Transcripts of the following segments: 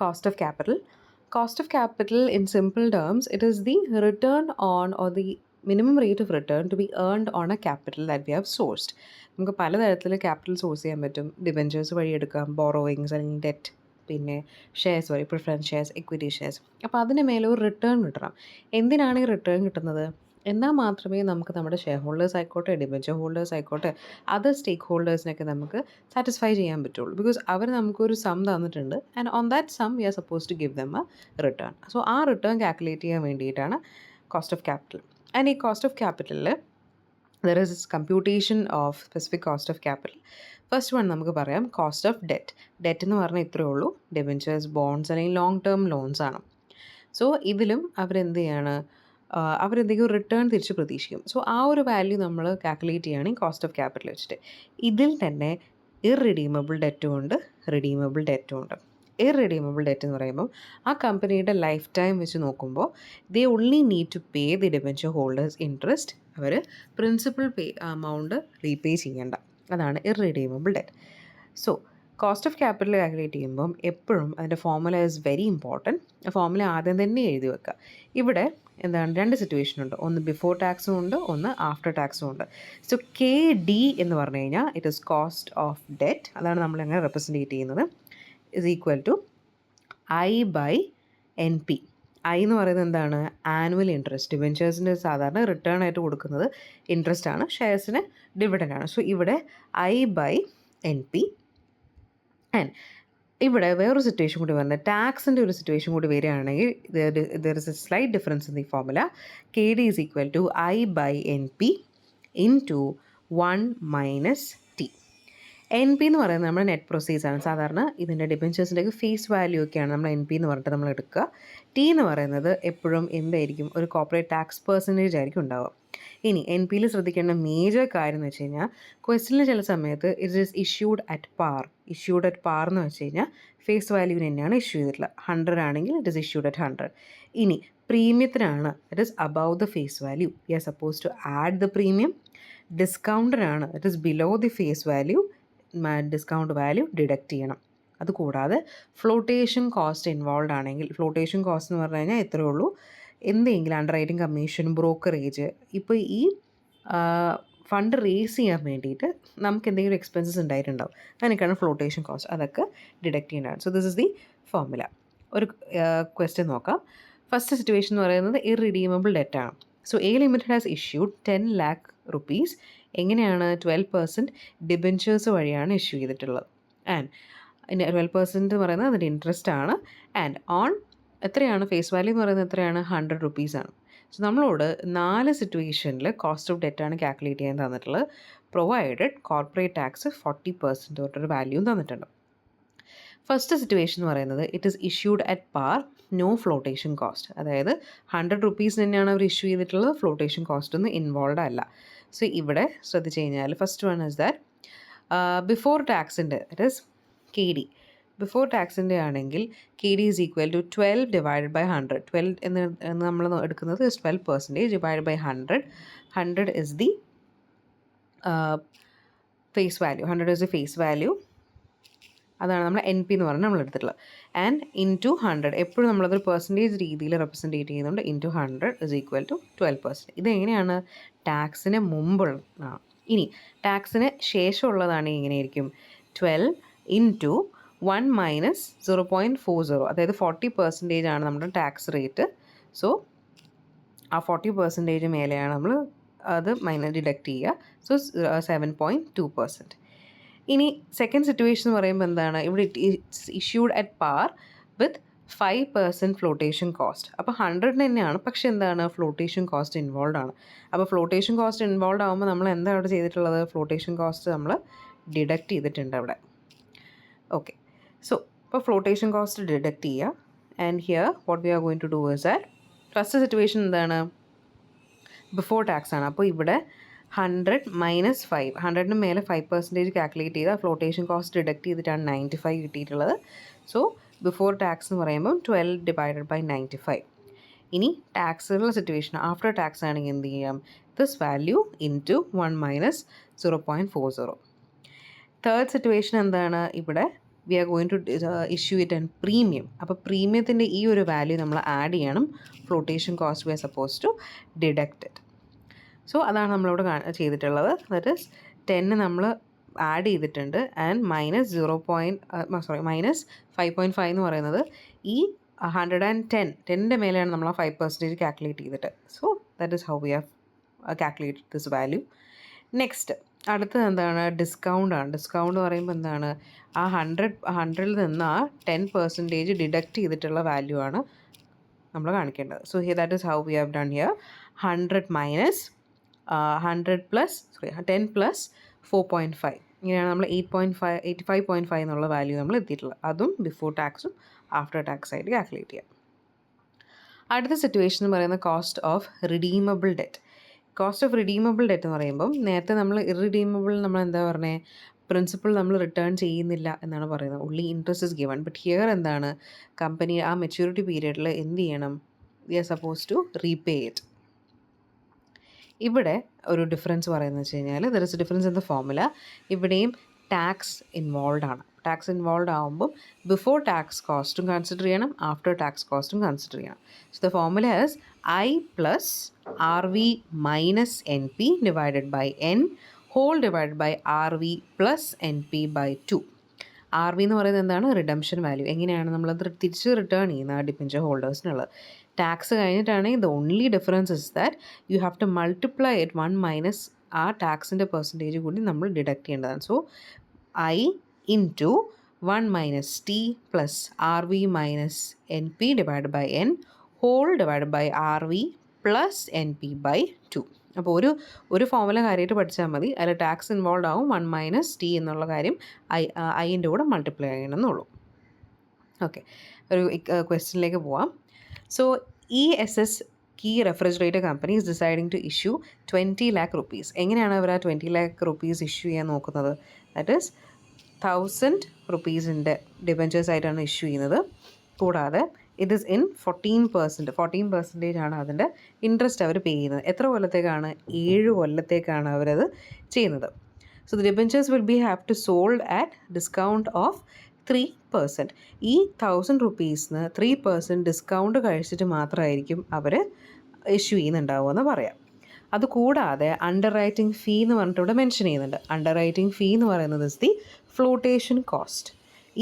Cost of capital. Cost of capital, in simple terms, it is the return on or the minimum rate of return to be earned on a capital that we have sourced. നമുക്ക് പലതരത്തിൽ capital source ചെയ്യാൻ പറ്റും. Debentures വഴി എടുക്കാം, borrowings അല്ലെങ്കിൽ debt, പിന്നെ shares വഴി, preference shares, equity shares. അപ്പോൾ അതിന് മേലെ ഒരു റിട്ടേൺ കിട്ടണം. എന്തിനാണ് ഈ റിട്ടേൺ കിട്ടുന്നത്? എന്നാൽ മാത്രമേ നമുക്ക് നമ്മുടെ ഷെയർ ഹോൾഡേഴ്സ് ആയിക്കോട്ടെ, ഡിബെഞ്ചർ ഹോൾഡേഴ്സ് ആയിക്കോട്ടെ, അതർ സ്റ്റേക്ക് ഹോൾഡേഴ്സിനൊക്കെ നമുക്ക് സാറ്റിസ്ഫൈ ചെയ്യാൻ പറ്റുള്ളൂ. ബിക്കോസ് അവർ നമുക്കൊരു സം തന്നിട്ടുണ്ട് and on that sum we are suppose to give them a return. So ആ റിട്ടേൺ കാൽക്കുലേറ്റ് ചെയ്യാൻ വേണ്ടിയിട്ടാണ് കോസ്റ്റ് ഓഫ് ക്യാപിറ്റൽ. ആൻഡ് ഈ കോസ്റ്റ് ഓഫ് ക്യാപിറ്റലിൽ there is computation of specific cost of capital. First one നമുക്ക് പറയാം cost of debt. Debt എന്ന് പറഞ്ഞാൽ ഇത്രയേ ഉള്ളൂ, ഡിബെഞ്ചേഴ്സ്, ബോണ്ട്സ് അല്ലെങ്കിൽ ലോങ് ടേം ലോൺസ് ആണ്. സോ ഇതിലും അവരെന്ത് ചെയ്യാണ്, അവരെന്തെങ്കിലും റിട്ടേൺ തിരിച്ച് പ്രതീക്ഷിക്കും. സോ ആ ഒരു വാല്യൂ നമ്മൾ കാൽക്കുലേറ്റ് ചെയ്യുകയാണെങ്കിൽ കോസ്റ്റ് ഓഫ് ക്യാപിറ്റൽ വെച്ചിട്ട് ഇതിൽ തന്നെ ഇർറിഡീമബിൾ ഡെറ്റും ഉണ്ട്, റിഡീമബിൾ ഡെറ്റും ഉണ്ട്. ഇർറിഡീമബിൾ ഡെറ്റ് എന്ന് പറയുമ്പോൾ ആ കമ്പനിയുടെ ലൈഫ് ടൈം വെച്ച് നോക്കുമ്പോൾ they only need to pay the debenture holders interest. അവർ പ്രിൻസിപ്പൽ amount റീപേ ചെയ്യേണ്ട. അതാണ് irredeemable debt. So cost of capital calculate ചെയ്യുമ്പം എപ്പോഴും അതിൻ്റെ ഫോർമുല ഈസ് വെരി ഇമ്പോർട്ടൻറ്റ്. ആ ഫോർമുല ആദ്യം തന്നെ എഴുതി വെക്കുക. ഇവിടെ എന്താണ്, രണ്ട് സിറ്റുവേഷൻ ഉണ്ട്. ഒന്ന് ബിഫോർ ടാക്സും ഉണ്ട്, ഒന്ന് ആഫ്റ്റർ ടാക്സും ഉണ്ട്. സോ കെ ഡി എന്ന് പറഞ്ഞു കഴിഞ്ഞാൽ it is cost of debt. അതാണ് നമ്മൾ എങ്ങനെ റെപ്രസെൻറ്റേറ്റ് ചെയ്യുന്നത്. Is equal to I by N P. I എന്ന് പറയുന്നത് എന്താണ്, ആനുവൽ ഇൻട്രസ്റ്റ്. ഡിബെഞ്ചേഴ്സിന് സാധാരണ റിട്ടേൺ ആയിട്ട് കൊടുക്കുന്നത് ഇൻട്രസ്റ്റ് ആണ്, ഷെയർസിന് ഡിവിഡൻ്റ് ആണ്. സോ ഇവിടെ I by N P. And ഇവിടെ വേറൊരു സിറ്റുവേഷൻ കൂടി വരുന്നത്, ടാക്സിൻ്റെ ഒരു സിറ്റുവേഷൻ കൂടി വരികയാണെങ്കിൽ there is a slight difference in the formula. K D is equal to I by N P into 1 minus T. N P എന്ന് പറയുന്നത് നമ്മുടെ നെറ്റ് പ്രൊസീഡ്സ് ആണ്. സാധാരണ ഇതിൻ്റെ ഡിബെഞ്ചേഴ്സിൻ്റെ ഫേസ് വാല്യൂ ഒക്കെയാണ് നമ്മൾ എൻ പി എന്ന് പറഞ്ഞിട്ട് നമ്മൾ എടുക്കുക. ടി എന്ന് പറയുന്നത് എപ്പോഴും എന്തായിരിക്കും, ഒരു കോർപ്പറേറ്റ് ടാക്സ് പെർസെൻറ്റേജ് ആയിരിക്കും ഉണ്ടാവുക. ഇനി എൻ പിയിൽ ശ്രദ്ധിക്കേണ്ട മേജർ കാര്യം എന്ന് വെച്ച് കഴിഞ്ഞാൽ, ക്വസ്റ്റിനിൽ ചില സമയത്ത് it is issued at par. Issued at par എന്ന് വെച്ച് കഴിഞ്ഞാൽ ഫേസ് വാല്യൂവിന് തന്നെയാണ് ഇഷ്യൂ ചെയ്തിട്ടുള്ളത്. 100 ആണെങ്കിൽ ഇറ്റ് ഈസ് ഇഷ്യൂഡ് അറ്റ് 100. ഇനി പ്രീമിയത്തിനാണ് it is above the face value, you are suppose to add the premium. ഡിസ്കൗണ്ടിനാണ് it is below the face value, discount value deduct ചെയ്യണം. അതുകൂടാതെ ഫ്ലോട്ടേഷൻ കോസ്റ്റ് ഇൻവോൾവ് ആണെങ്കിൽ, flotation cost എന്ന് പറഞ്ഞു കഴിഞ്ഞാൽ ഇത്രയേ ഉള്ളൂ, എന്തെങ്കിലും അണ്ടർ റൈറ്റിംഗ് കമ്മീഷൻ, ബ്രോക്കറേജ്, ഇപ്പോൾ ഈ ഫണ്ട് റേസ് ചെയ്യാൻ വേണ്ടിയിട്ട് നമുക്ക് എന്തെങ്കിലും എക്സ്പെൻസസ് ഉണ്ടായിട്ടുണ്ടാവും, അതിനൊക്കെയാണ് ഫ്ലോട്ടേഷൻ കോസ്റ്റ്, അതൊക്കെ ഡിഡക്റ്റ് ചെയ്യേണ്ടതാണ്. So this is the formula. ഒരു ക്വസ്റ്റ്യൻ നോക്കാം. ഫസ്റ്റ് സിറ്റുവേഷൻ എന്ന് പറയുന്നത് ഇർറിഡീമബിൾ ഡെറ്റ് ആണ്. So A limited has issued 10 lakh rupees. എങ്ങനെയാണ്, 12% ഡിബെഞ്ചേഴ്സ് വഴിയാണ് ഇഷ്യൂ ചെയ്തിട്ടുള്ളത്. ആൻഡ് 12% എന്ന് പറയുന്നത് അതിൻ്റെ ഇൻട്രസ്റ്റ് ആണ്. ആൻഡ് ഓൺ എത്രയാണ് ഫേസ് വാല്യൂ എന്ന് പറയുന്നത്, എത്രയാണ്, 100 rupees ആണ്. സോ നമ്മളോട് 4 സിറ്റുവേഷനിൽ കോസ്റ്റ് ഓഫ് ഡെറ്റാണ് കാൽക്കുലേറ്റ് ചെയ്യാൻ തന്നിട്ടുള്ളത്. പ്രൊവൈഡഡ് കോർപ്പറേറ്റ് ടാക്സ് 40% തൊട്ടൊരു വാല്യൂവും തന്നിട്ടുണ്ട്. ഫസ്റ്റ് സിറ്റുവേഷൻ എന്ന് പറയുന്നത് it is issued at par, no flotation cost. അതായത് 100 rupees തന്നെയാണ് അവർ ഇഷ്യൂ ചെയ്തിട്ടുള്ളത്, ഫ്ലോട്ടേഷൻ കോസ്റ്റ് ഒന്നും ഇൻവോൾവ് അല്ല. സോ ഇവിടെ ശ്രദ്ധിച്ച് കഴിഞ്ഞാൽ first one is that before ടാക്സിൻ്റെ it is K D. Before ടാക്സിൻ്റെ ആണെങ്കിൽ K D is equal to 12 divided by 100. 12 എന്ന് നമ്മൾ എടുക്കുന്നത് is 12% divided by 100. 100 is the face value. 100 is the face value. അതാണ് നമ്മൾ എൻ പി എന്ന് പറഞ്ഞാൽ നമ്മൾ എടുത്തിട്ടുള്ളത്. ആൻഡ് ഇൻറ്റു 100, എപ്പോഴും നമ്മളതൊരു പെർസെൻറ്റേജ് രീതിയിൽ റെപ്രസെൻറ്റേറ്റ് ചെയ്യുന്നുണ്ട്. Into 100 is equal to 12%. ഇതെങ്ങനെയാണ്, ടാക്സിന് മുമ്പുള്ളതാണ്. ഇനി ടാക്സിന് ശേഷമുള്ളതാണ് എങ്ങനെയായിരിക്കും, 12 ഇൻറ്റു 1 മൈനസ് 0.40. അതായത് 40% ആണ് നമ്മുടെ ടാക്സ് റേറ്റ്. സോ ആ 40% മേലെയാണ് നമ്മൾ അത് ഡിഡക്റ്റ് ചെയ്യുക. സോ 7.2%. ഇനി സെക്കൻഡ് സിറ്റുവേഷൻ എന്ന് പറയുമ്പോൾ എന്താണ്, ഇവിടെ it's issued at par with 5% flotation cost. അപ്പോൾ 100 തന്നെയാണ്, പക്ഷേ എന്താണ്, ഫ്ലോട്ടേഷൻ കോസ്റ്റ് ഇൻവോൾവ് ആണ്. അപ്പോൾ ഫ്ലോട്ടേഷൻ കോസ്റ്റ് ഇൻവോൾവ് ആകുമ്പോൾ നമ്മൾ എന്താ അവിടെ ചെയ്തിട്ടുള്ളത്, ഫ്ലോട്ടേഷൻ കോസ്റ്റ് നമ്മൾ ഡിഡക്റ്റ് ചെയ്തിട്ടുണ്ട് അവിടെ. ഓക്കെ, സോ ഇപ്പോൾ ഫ്ലോട്ടേഷൻ കോസ്റ്റ് ഡിഡക്റ്റ് ചെയ്യുക. And here what we are going to do is that, first situation എന്താണ്, ബിഫോർ ടാക്സ് ആണ്. അപ്പോൾ ഇവിടെ 100 മൈനസ് 5, 100ന് മേലെ 5% കാൽക്കുലേറ്റ് ചെയ്താൽ ഫ്ലോട്ടേഷൻ കോസ്റ്റ് ഡിഡക്റ്റ് ചെയ്തിട്ടാണ് 95 കിട്ടിയിട്ടുള്ളത്. സോ ബിഫോർ ടാക്സ് എന്ന് പറയുമ്പം 12 divided by 95. ഇനി ടാക്സുള്ള സിറ്റുവേഷൻ ആഫ്റ്റർ ടാക്സ് ആണെങ്കിൽ എന്ത് ചെയ്യാം, this value into 1 minus 0.40. Third situation എന്താണ്, ഇവിടെ we are going to issue it and premium. അപ്പോൾ പ്രീമിയത്തിൻ്റെ ഈ ഒരു വാല്യൂ നമ്മൾ ആഡ് ചെയ്യണം. Flotation cost we are suppose to deduct it. So അതാണ് നമ്മളിവിടെ ചെയ്തിട്ടുള്ളത്. ദാറ്റ് ഈസ് 10 നമ്മൾ ആഡ് ചെയ്തിട്ടുണ്ട് ആൻഡ് -5.5 എന്ന് പറയുന്നത് ഈ 110 മേലെയാണ് നമ്മൾ ആ 5% കാൽക്കുലേറ്റ് ചെയ്തിട്ട്. So that is how we have calculate this value. Next അടുത്തത് എന്താണ്? ഡിസ്കൗണ്ടാണ്. ഡിസ്കൗണ്ട് പറയുമ്പോൾ എന്താണ്? ആ 100ൽ നിന്ന് ആ 10% ഡിഡക്റ്റ് ചെയ്തിട്ടുള്ള വാല്യൂ ആണ് നമ്മൾ കാണിക്കേണ്ടത്. So here that is how we have done here. 100 minus 10 plus 4.5 ഇങ്ങനെയാണ് നമ്മൾ 85.5 എന്നുള്ള വാല്യൂ നമ്മൾ എത്തിയിട്ടുള്ളത്. അതും ബിഫോർ ടാക്സും ആഫ്റ്റർ ടാക്സ് ആയിട്ട് കാൽക്കുലേറ്റ് ചെയ്യാം. അടുത്ത സിറ്റുവേഷൻ എന്ന് പറയുന്നത് cost of redeemable debt. Cost of redeemable debt എന്ന് പറയുമ്പം നേരത്തെ നമ്മൾ ഇറിഡീമബിൾ നമ്മൾ എന്താ പറഞ്ഞത്? പ്രിൻസിപ്പൾ നമ്മൾ റിട്ടേൺ ചെയ്യുന്നില്ല എന്നാണ് പറയുന്നത്. Only interest is given. But here എന്താണ്? കമ്പനി ആ മെച്യൂരിറ്റി പീരീഡിൽ എന്ത് ചെയ്യണം? We are suppose to repay it. ഇവിടെ ഒരു ഡിഫറൻസ് പറയുന്നത് വെച്ച് കഴിഞ്ഞാൽ there is a difference in the formula. ഇവിടെയും ടാക്സ് ഇൻവോൾവ് ആണ്. ടാക്സ് ഇൻവോൾവ് ആകുമ്പം ബിഫോർ ടാക്സ് കോസ്റ്റും കൺസിഡർ ചെയ്യണം, ആഫ്റ്റർ ടാക്സ് കോസ്റ്റും കൺസിഡർ ചെയ്യണം. So the formula is I plus RV minus NP divided by N whole divided by RV plus NP by 2. RV എന്ന് പറയുന്നത് എന്താണ്? Redemption value. എങ്ങനെയാണ് നമ്മളത് തിരിച്ച് റിട്ടേൺ ചെയ്യുന്നത് ആ ഡിബെഞ്ചർ ഹോൾഡേഴ്സിനുള്ളത്. ടാക്സ് കഴിഞ്ഞിട്ടാണെങ്കിൽ the only difference is that you have to multiply it 1 minus ആ ടാക്സിൻ്റെ പെർസെൻറ്റേജ് കൂടി നമ്മൾ ഡിഡക്റ്റ് ചെയ്യേണ്ടതാണ്. So I into 1 minus T plus RV minus NP divide by N whole divide by RV plus NP by 2. അപ്പോൾ ഒരു formula കാര്യമായിട്ട് പഠിച്ചാൽ മതി. അതിൽ ടാക്സ് ഇൻവോൾവ് ആവും. 1 മൈനസ് T എന്നുള്ള കാര്യം ഐൻ്റെ കൂടെ മൾട്ടിപ്ലൈ ചെയ്യണമെന്നുള്ളൂ. ഓക്കെ, ഒരു ക്വസ്റ്റ്യനിലേക്ക് പോവാം. So ESS key refrigerator company is deciding to issue 20 lakh rupees. എങ്ങനെയാണ് അവർ ആ 20 lakh rupees ഇഷ്യൂ ചെയ്യാൻ നോക്കുന്നത്? ദാറ്റ് ഈസ് 1000 rupeesൻ്റെ ഡിബെഞ്ചേഴ്സ് ആയിട്ടാണ് ഇഷ്യൂ ചെയ്യുന്നത്. കൂടാതെ ഇറ്റ് ഈസ് ഇൻ 14% ആണ് അതിൻ്റെ ഇൻട്രസ്റ്റ് അവർ പേ ചെയ്യുന്നത്. എത്ര കൊല്ലത്തേക്കാണ്? 7 കൊല്ലത്തേക്കാണ് അവരത് ചെയ്യുന്നത്. So the debentures will be have to sold at discount of 3%. ഈ 1000 rupeesന് 3% ഡിസ്കൗണ്ട് കഴിച്ചിട്ട് മാത്രമായിരിക്കും അവർ ഇഷ്യൂ ചെയ്യുന്നുണ്ടാവുക എന്ന് പറയാം. അതുകൂടാതെ അണ്ടർ റൈറ്റിംഗ് ഫീ എന്ന് പറഞ്ഞിട്ട് ഇവിടെ മെൻഷൻ ചെയ്യുന്നുണ്ട്. അണ്ടർ റൈറ്റിംഗ് ഫീ എന്ന് പറയുന്നത് ഇസ് ദി ഫ്ലോട്ടേഷൻ കോസ്റ്റ്.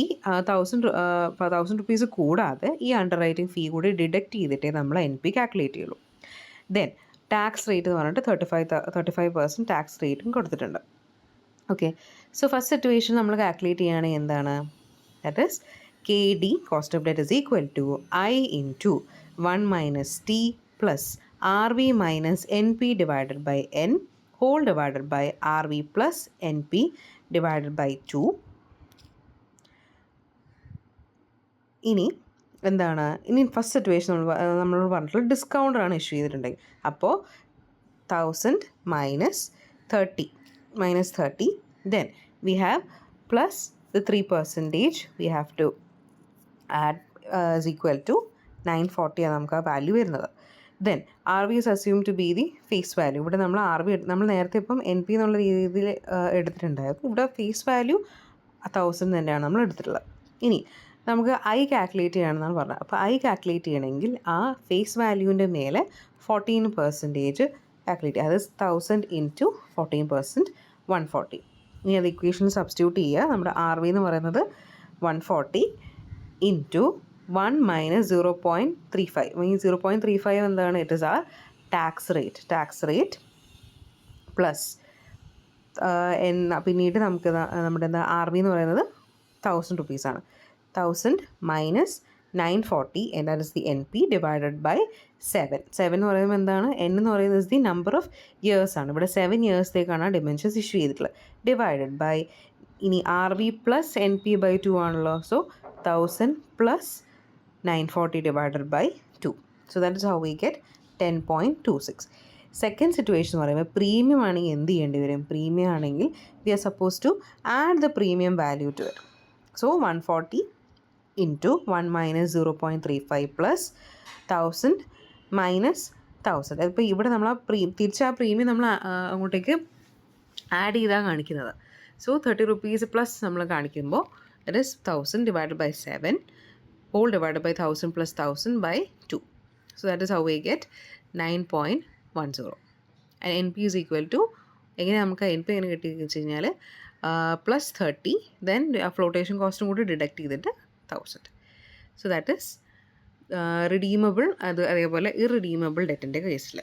ഈ 1000 rupees കൂടാതെ ഈ അണ്ടർ റൈറ്റിംഗ് ഫീ കൂടി ഡിഡക്റ്റ് ചെയ്തിട്ടേ നമ്മൾ NP കാൽക്കുലേറ്റ് ചെയ്യുള്ളൂ. ദെൻ ടാക്സ് റേറ്റ് എന്ന് പറഞ്ഞിട്ട് 35% ടാക്സ് റേറ്റും കൊടുത്തിട്ടുണ്ട്. ഓക്കെ, സോ ഫസ്റ്റ് സിറ്റുവേഷൻ നമ്മൾ കാൽക്കുലേറ്റ് ചെയ്യുകയാണെങ്കിൽ എന്താണ്? That is KD cost of debt is equal to I into 1 minus T plus RV minus NP divided by N whole divided by RV plus NP divided by 2. ഇനി എന്താണ്? ഇനി first situation നമ്മൾ പറഞ്ഞിട്ടുള്ള ഡിസ്കൗണ്ടാണ് issue ചെയ്തിട്ടുണ്ടെങ്കിൽ അപ്പോൾ 1000 minus 30 then we have plus the 3% we have to add is equal to 940 ആണ് നമുക്ക് ആ വാല്യൂ വരുന്നത്. Then RV is assumed to be the face value. ഇവിടെ നമ്മൾ RV നമ്മൾ നേരത്തെ ഇപ്പം NP എന്നുള്ള രീതിയിൽ എടുത്തിട്ടുണ്ടായിരുന്നു. ഇവിടെ ഫേസ് വാല്യൂ 1000 തന്നെയാണ് നമ്മൾ എടുത്തിട്ടുള്ളത്. ഇനി നമുക്ക് I കാൽക്കുലേറ്റ് ചെയ്യണമെന്നാണ് പറഞ്ഞത്. അപ്പോൾ I കാൽക്കുലേറ്റ് ചെയ്യണമെങ്കിൽ ആ ഫേസ് വാല്യൂവിൻ്റെ മേലെ 14% കാൽക്കുലേറ്റ് ചെയ്യുക. അത് 1000 ഇൻറ്റു 14% 140. ഇനി അത് ഇക്വേഷൻ സബ്സ്റ്റിറ്റ്യൂട്ട് ചെയ്യുക. നമ്മുടെ RV എന്ന് പറയുന്നത് 140 ഇൻറ്റു 1 മൈനസ് 0.35. ഈ 0.35 എന്താണ്? ഇറ്റ് ഇസ് ആ ടാക്സ് റേറ്റ് പ്ലസ് പിന്നീട് നമുക്ക് നമ്മുടെ RV എന്ന് പറയുന്നത് 1000 rupees ആണ്. 1000 minus 940 and that is the NP divided by 7. 7 എന്ന് പറയുമ്പോൾ എന്താണ്? N എന്ന് പറയുന്നത് ദി നമ്പർ ഓഫ് ഇയേഴ്സ് ആണ്. ഇവിടെ 7 ഇയേഴ്സത്തേക്കാണ് ആ ഡിബെഞ്ചേഴ്സ് ഇഷ്യൂ ചെയ്തിട്ടുള്ളത്. ഡിവൈഡഡ് ബൈ ഇനി RV പ്ലസ് NP ബൈ 2 ആണല്ലോ. So 1000 plus 940 divided by 2. So that is how we get 10.26. Second situation എന്ന് പറയുമ്പോൾ പ്രീമിയം ആണെങ്കിൽ എന്ത് ചെയ്യേണ്ടി വരും? പ്രീമിയം ആണെങ്കിൽ we are suppose to add the premium value to it. So 140 into 1 minus 0.35 plus 1000 minus 1000. അതിപ്പോൾ ഇവിടെ നമ്മൾ ആ തിരിച്ച് ആ പ്രീമിയം നമ്മൾ അങ്ങോട്ടേക്ക് ആഡ് ചെയ്താണ് കാണിക്കുന്നത്. സോ 30 rupees പ്ലസ് നമ്മൾ കാണിക്കുമ്പോൾ That is 1000 divided by 7 whole divided by 1000 plus 1000 by 2. So that is how we get 9.10. And NP is equal to, എങ്ങനെ നമുക്ക് NP എങ്ങനെ കിട്ടിയെന്ന് വെച്ച് കഴിഞ്ഞാൽ +30 ദെൻ ഫ്ലോട്ടേഷൻ കോസ്റ്റും കൂടി ഡിഡക്ട് ചെയ്തിട്ട് 1000. സോ ദാറ്റ് ഈസ് റിഡീമബിൾ, അതേപോലെ ഇറിഡീമബിൾ ഡെറ്റിൻ്റെ കേസിൽ.